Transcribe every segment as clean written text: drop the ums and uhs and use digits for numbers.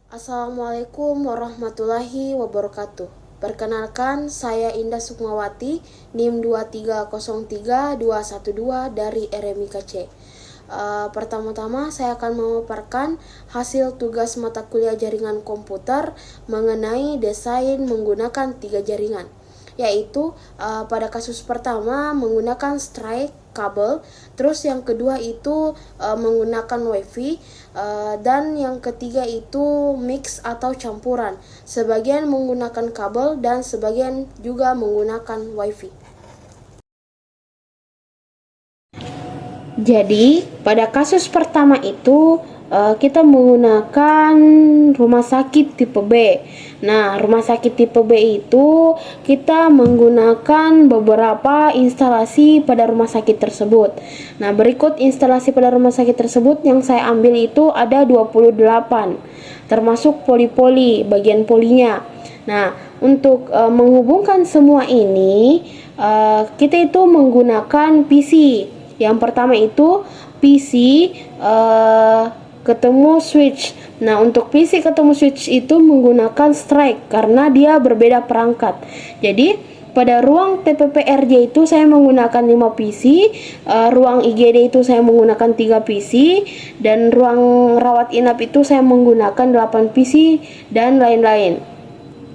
Assalamualaikum warahmatullahi wabarakatuh. Perkenalkan, saya Indah Sukmawati, NIM 2303212 dari RMIKC. Pertama-tama saya akan memaparkan hasil tugas mata kuliah jaringan komputer mengenai desain menggunakan 3 jaringan, yaitu pada kasus pertama menggunakan strike kabel, terus yang kedua itu menggunakan wifi, dan yang ketiga itu mix atau campuran, sebagian menggunakan kabel dan sebagian juga menggunakan wifi. Jadi pada kasus pertama itu kita menggunakan rumah sakit tipe B. Nah, rumah sakit tipe B itu kita menggunakan beberapa instalasi pada rumah sakit tersebut. Nah, berikut instalasi pada rumah sakit tersebut yang saya ambil itu ada 28, termasuk poli-poli, bagian polinya. Nah, untuk menghubungkan semua ini, kita itu menggunakan PC. Yang pertama itu PC ketemu switch. Nah, untuk PC ketemu switch itu menggunakan strike karena dia berbeda perangkat. Jadi pada ruang TPPRJ itu saya menggunakan 5 PC, ruang IGD itu saya menggunakan 3 PC, dan ruang rawat inap itu saya menggunakan 8 PC, dan lain-lain.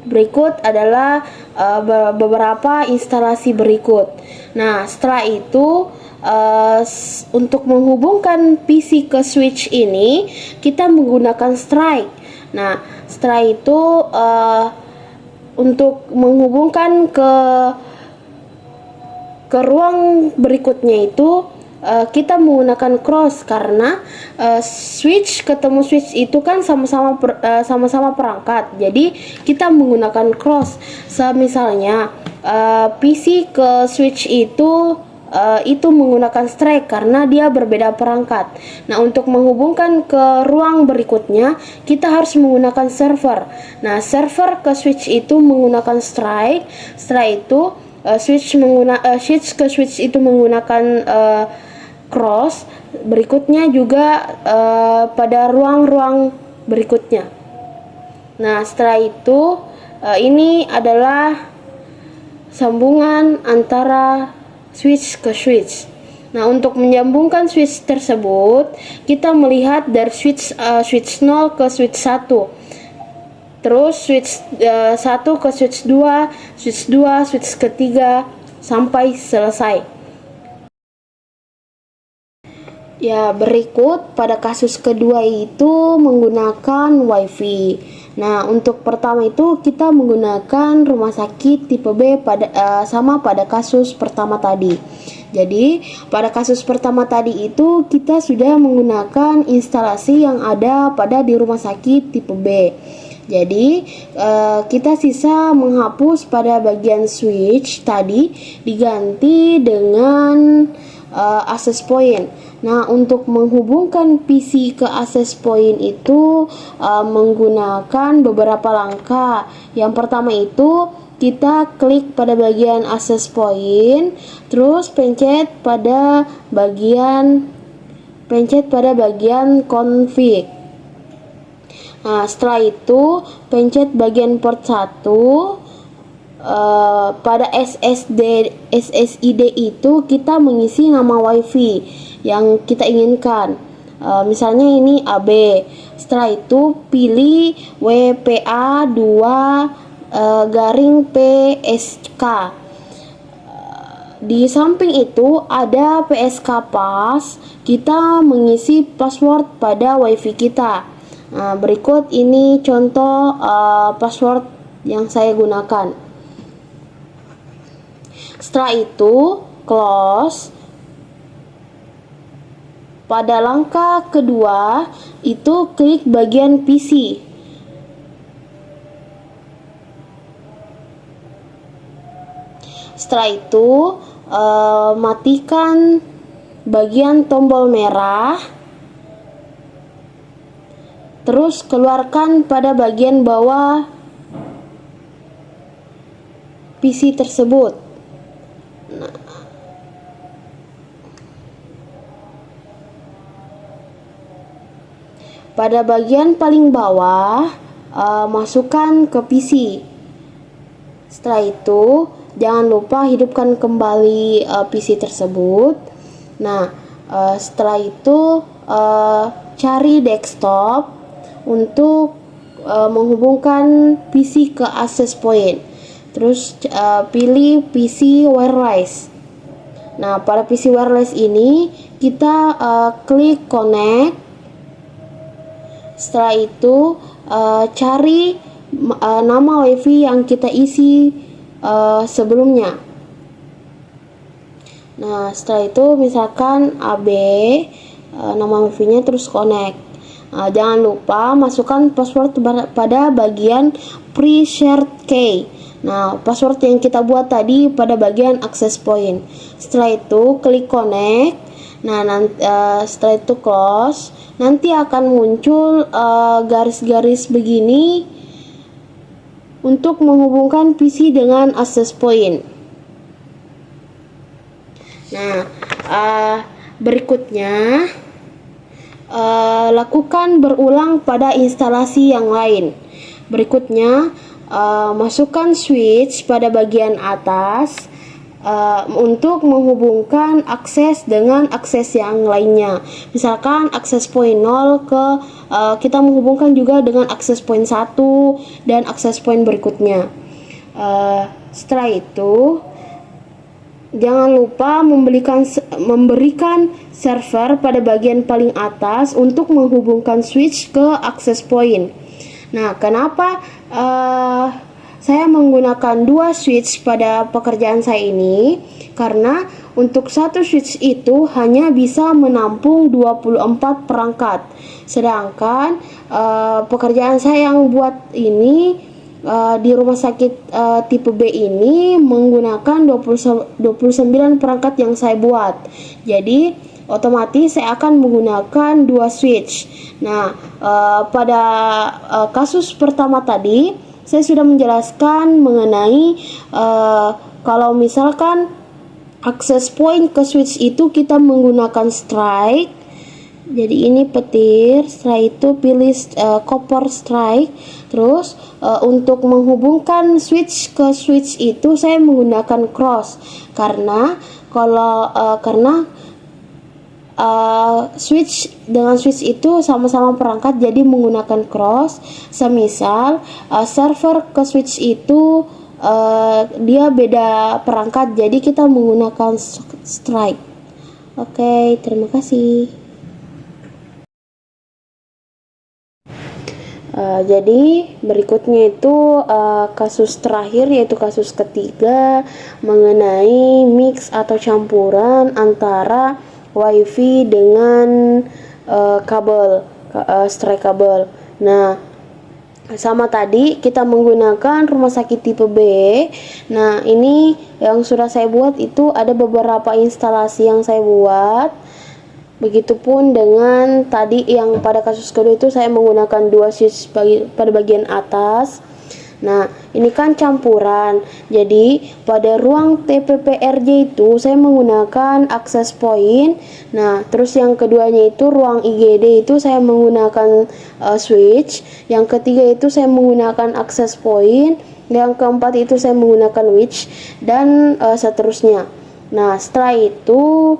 Berikut adalah beberapa instalasi berikut. Nah, setelah itu untuk menghubungkan PC ke switch ini kita menggunakan strike. Nah, setelah itu untuk menghubungkan ke ruang berikutnya itu kita menggunakan cross karena switch ketemu switch itu kan sama-sama perangkat. Jadi kita menggunakan cross. Misalnya PC ke switch itu menggunakan strike karena dia berbeda perangkat. Nah, untuk menghubungkan ke ruang berikutnya kita harus menggunakan server. Nah, server ke switch itu menggunakan strike. Setelah itu switch ke switch itu menggunakan cross. Berikutnya juga pada ruang-ruang berikutnya. Nah, setelah itu ini adalah sambungan antara switch ke switch. Nah, untuk menyambungkan switch tersebut kita melihat dari switch 0 ke switch 1, terus switch 1 ke switch 2, switch ketiga sampai selesai. Ya, berikut pada kasus kedua itu menggunakan wifi. Nah, untuk pertama itu kita menggunakan rumah sakit tipe B sama pada kasus pertama tadi. Jadi, pada kasus pertama tadi itu kita sudah menggunakan instalasi yang ada pada di rumah sakit tipe B. Jadi kita sisa menghapus pada bagian switch tadi, diganti dengan access point. Nah, untuk menghubungkan PC ke access point itu menggunakan beberapa langkah. Yang pertama itu kita klik pada bagian access point, terus pencet pada bagian config. Nah, setelah itu pencet bagian port 1. Pada SSID itu kita mengisi nama wifi yang kita inginkan. Misalnya ini AB. Setelah itu pilih WPA 2 garing PSK. Di samping itu ada PSK Pass. Kita mengisi password pada wifi kita. Nah, berikut ini contoh password yang saya gunakan. Setelah itu close. Pada langkah kedua itu klik bagian PC. Setelah itu matikan bagian tombol merah, terus keluarkan pada bagian bawah PC tersebut. pada bagian paling bawah masukkan ke PC. Setelah itu jangan lupa hidupkan kembali PC tersebut. Nah, setelah itu cari desktop untuk menghubungkan PC ke access point. Terus pilih PC wireless. Nah, pada PC wireless ini kita klik connect. Setelah itu cari nama WiFi yang kita isi sebelumnya. Nah, setelah itu misalkan AB nama WiFi-nya, terus connect. Jangan lupa masukkan password pada bagian pre-shared key. Nah, password yang kita buat tadi pada bagian access point. Setelah itu klik connect. Nah, setelah itu close. Nanti akan muncul garis-garis begini untuk menghubungkan PC dengan access point. Nah, berikutnya lakukan berulang pada instalasi yang lain. Berikutnya masukkan switch pada bagian atas untuk menghubungkan akses dengan akses yang lainnya. Misalkan akses point 0 kita menghubungkan juga dengan akses point 1 dan akses point berikutnya. Setelah itu jangan lupa memberikan server pada bagian paling atas untuk menghubungkan switch ke access point. Nah, kenapa saya menggunakan 2 switch pada pekerjaan saya ini? Karena untuk satu switch itu hanya bisa menampung 24 perangkat. Sedangkan pekerjaan saya yang buat ini di rumah sakit tipe B ini menggunakan 29 perangkat yang saya buat. Jadi otomatis saya akan menggunakan 2 switch. Nah, pada kasus pertama tadi saya sudah menjelaskan mengenai kalau misalkan access point ke switch itu kita menggunakan strike. Jadi ini petir, setelah itu pilih copper strike. Terus untuk menghubungkan switch ke switch itu saya menggunakan cross karena switch dengan switch itu sama-sama perangkat, jadi menggunakan cross. Semisal server ke switch itu dia beda perangkat, jadi kita menggunakan strike. Oke, terima kasih. Jadi berikutnya itu kasus terakhir, yaitu kasus ketiga mengenai mix atau campuran antara WiFi dengan kabel strike kabel. Nah, sama tadi kita menggunakan rumah sakit tipe B. Nah, ini yang sudah saya buat itu ada beberapa instalasi yang saya buat. Begitupun dengan tadi yang pada kasus kedua itu saya menggunakan 2 switch pada bagian atas. Nah, ini kan campuran. Jadi, pada ruang TPPRJ itu saya menggunakan access point. Nah, terus yang keduanya itu ruang IGD itu saya menggunakan switch. Yang ketiga itu saya menggunakan access point. Yang keempat itu saya menggunakan switch dan seterusnya. Nah, setelah itu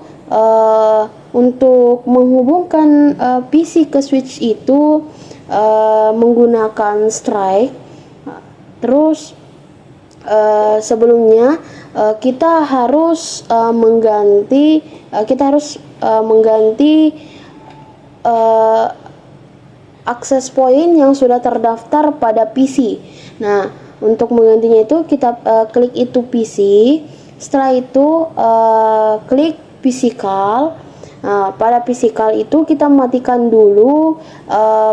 untuk menghubungkan PC ke switch itu menggunakan strike. Terus sebelumnya kita harus mengganti access point yang sudah terdaftar pada PC. Nah, untuk menggantinya itu kita klik itu PC. Setelah itu klik physical. Pada physical itu kita matikan dulu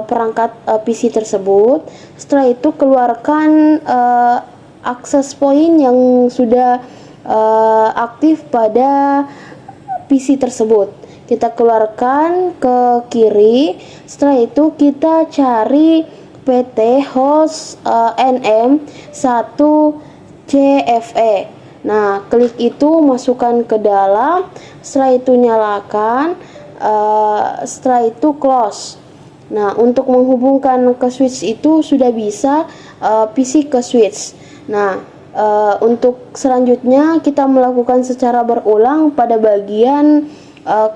perangkat PC tersebut. Setelah itu keluarkan access point yang sudah aktif pada PC tersebut. Kita keluarkan ke kiri. Setelah itu kita cari PT host NM1CFE. Nah, klik itu, masukkan ke dalam. Setelah itu nyalakan. Setelah itu close. Nah, untuk menghubungkan ke switch itu sudah bisa PC ke switch. Nah, untuk selanjutnya kita melakukan secara berulang pada bagian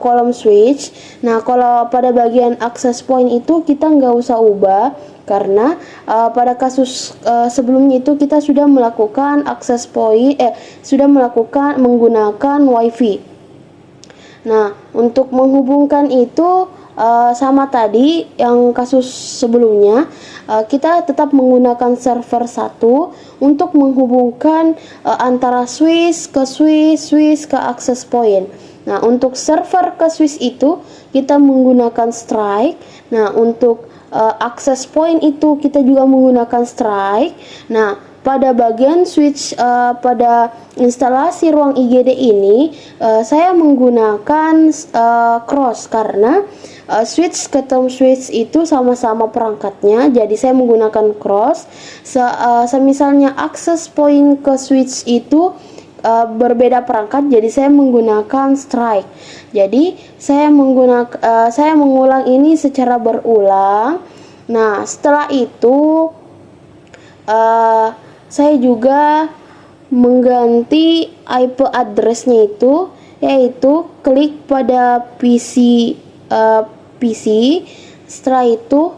kolom switch. Nah, kalau pada bagian access point itu kita nggak usah ubah karena pada kasus sebelumnya itu kita sudah melakukan access point, sudah melakukan menggunakan WiFi. Nah, untuk menghubungkan itu sama tadi yang kasus sebelumnya, kita tetap menggunakan server satu untuk menghubungkan antara switch ke switch, switch ke access point. Nah, untuk server ke switch itu kita menggunakan strike. Nah, untuk access point itu kita juga menggunakan strike. Nah, pada bagian switch pada instalasi ruang IGD ini saya menggunakan cross karena switch ketemu switch itu sama-sama perangkatnya, jadi saya menggunakan cross. Semisalnya access point ke switch itu berbeda perangkat, jadi saya menggunakan strike. Jadi saya mengulang ini secara berulang. Nah, setelah itu saya juga mengganti IP addressnya itu, yaitu klik pada PC, setelah itu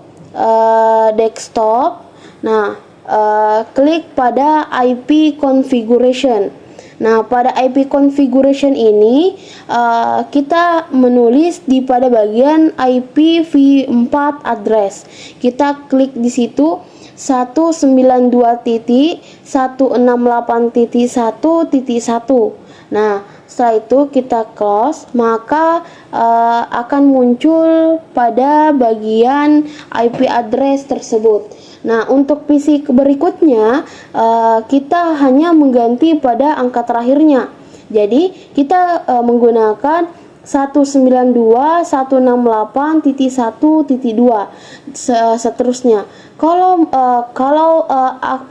desktop. Nah, klik pada IP configuration. Nah, pada IP configuration ini kita menulis pada bagian IPv4 address. Kita klik di situ 192.168.1.1. Nah, setelah itu kita close, maka akan muncul pada bagian IP address tersebut. Nah, untuk PC berikutnya kita hanya mengganti pada angka terakhirnya. Jadi kita menggunakan 192.168.1.2 seterusnya. Kalau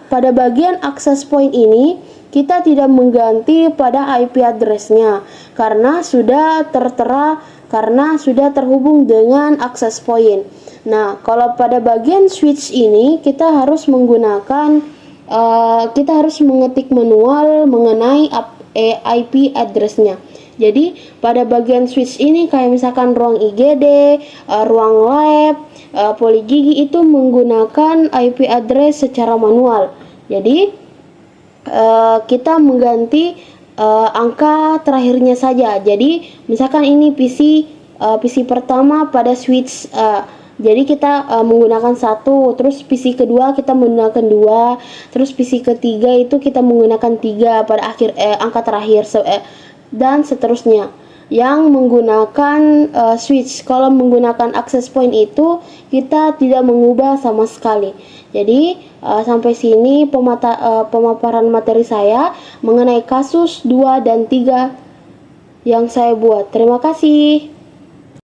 pada bagian access point ini kita tidak mengganti pada IP addressnya karena sudah tertera, karena sudah terhubung dengan access point. Nah, kalau pada bagian switch ini kita harus menggunakan kita harus mengetik manual mengenai IP addressnya. Jadi pada bagian switch ini kayak misalkan ruang IGD, ruang lab, poligigi itu menggunakan IP address secara manual. Jadi kita mengganti angka terakhirnya saja. Jadi misalkan ini PC pertama pada switch, jadi kita menggunakan 1, terus PC kedua kita menggunakan 2, terus PC ketiga itu kita menggunakan 3 pada akhir angka terakhir, dan seterusnya. Yang menggunakan switch, kalau menggunakan access point itu kita tidak mengubah sama sekali. Jadi sampai sini pemaparan materi saya mengenai kasus 2 dan 3 yang saya buat. Terima kasih.